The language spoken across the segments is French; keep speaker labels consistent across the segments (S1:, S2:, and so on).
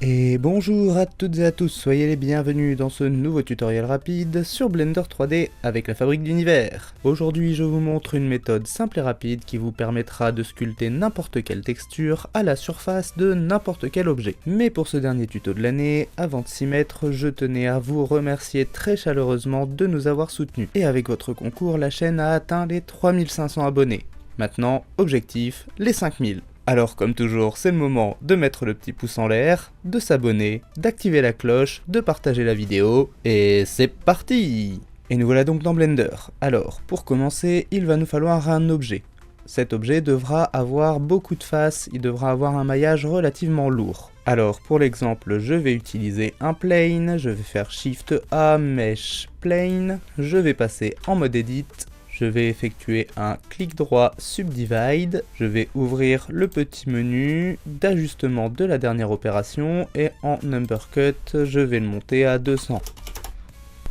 S1: Et bonjour à toutes et à tous, soyez les bienvenus dans ce nouveau tutoriel rapide sur Blender 3D avec la Fabrique d'Univers. Aujourd'hui je vous montre une méthode simple et rapide qui vous permettra de sculpter n'importe quelle texture à la surface de n'importe quel objet. Mais pour ce dernier tuto de l'année, avant de s'y mettre, je tenais à vous remercier très chaleureusement de nous avoir soutenus. Et avec votre concours, la chaîne a atteint les 3500 abonnés. Maintenant, objectif, les 5000. Alors comme toujours, c'est le moment de mettre le petit pouce en l'air, de s'abonner, d'activer la cloche, de partager la vidéo, et c'est parti! Et nous voilà donc dans Blender. Alors, pour commencer, il va nous falloir un objet. Cet objet devra avoir beaucoup de faces, il devra avoir un maillage relativement lourd. Alors pour l'exemple, je vais utiliser un plane, je vais faire Shift A, Mesh Plane, je vais passer en mode Edit. Je vais effectuer un clic droit Subdivide, je vais ouvrir le petit menu d'ajustement de la dernière opération et en Number Cut, je vais le monter à 200.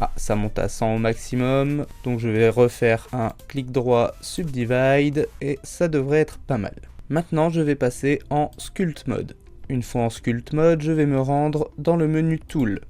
S1: Ah, ça monte à 100 au maximum, donc je vais refaire un clic droit Subdivide et ça devrait être pas mal. Maintenant, je vais passer en Sculpt Mode. Une fois en Sculpt Mode, je vais me rendre dans le menu Tool.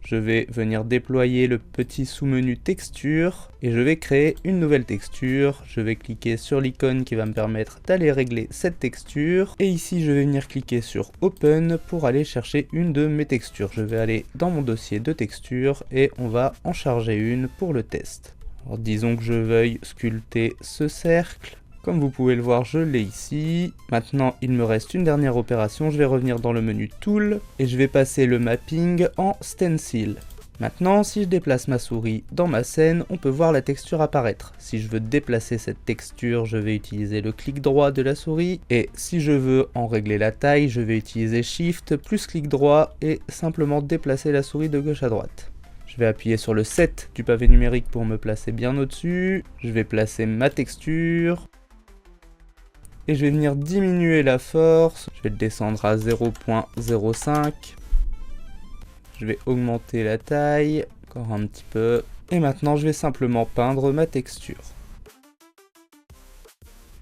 S1: Je vais venir déployer le petit sous-menu texture et je vais créer une nouvelle texture. Je vais cliquer sur l'icône qui va me permettre d'aller régler cette texture. Et ici, je vais venir cliquer sur Open pour aller chercher une de mes textures. Je vais aller dans mon dossier de textures et on va en charger une pour le test. Alors, disons que je veuille sculpter ce cercle. Comme vous pouvez le voir, je l'ai ici. Maintenant, il me reste une dernière opération. Je vais revenir dans le menu Tool et je vais passer le mapping en Stencil. Maintenant, si je déplace ma souris dans ma scène, on peut voir la texture apparaître. Si je veux déplacer cette texture, je vais utiliser le clic droit de la souris. Et si je veux en régler la taille, je vais utiliser Shift plus clic droit et simplement déplacer la souris de gauche à droite. Je vais appuyer sur le 7 du pavé numérique pour me placer bien au-dessus. Je vais placer ma texture. Et je vais venir diminuer la force, je vais le descendre à 0.05. Je vais augmenter la taille, encore un petit peu. Et maintenant je vais simplement peindre ma texture.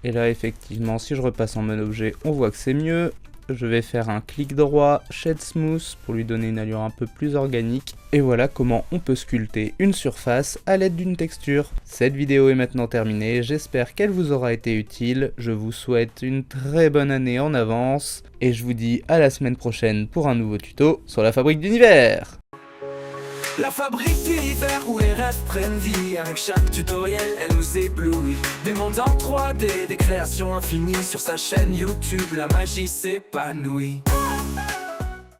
S1: Et là effectivement, si je repasse en mode objet, on voit que c'est mieux. Je vais faire un clic droit, Shade Smooth, pour lui donner une allure un peu plus organique. Et voilà comment on peut sculpter une surface à l'aide d'une texture. Cette vidéo est maintenant terminée, j'espère qu'elle vous aura été utile. Je vous souhaite une très bonne année en avance. Et je vous dis à la semaine prochaine pour un nouveau tuto sur la Fabrique d'Univers.
S2: La Fabrique d'Univers où les rêves prennent vie. Avec chaque tutoriel, elle nous éblouit. Des mondes en 3D, des créations infinies. Sur sa chaîne YouTube, la magie s'épanouit.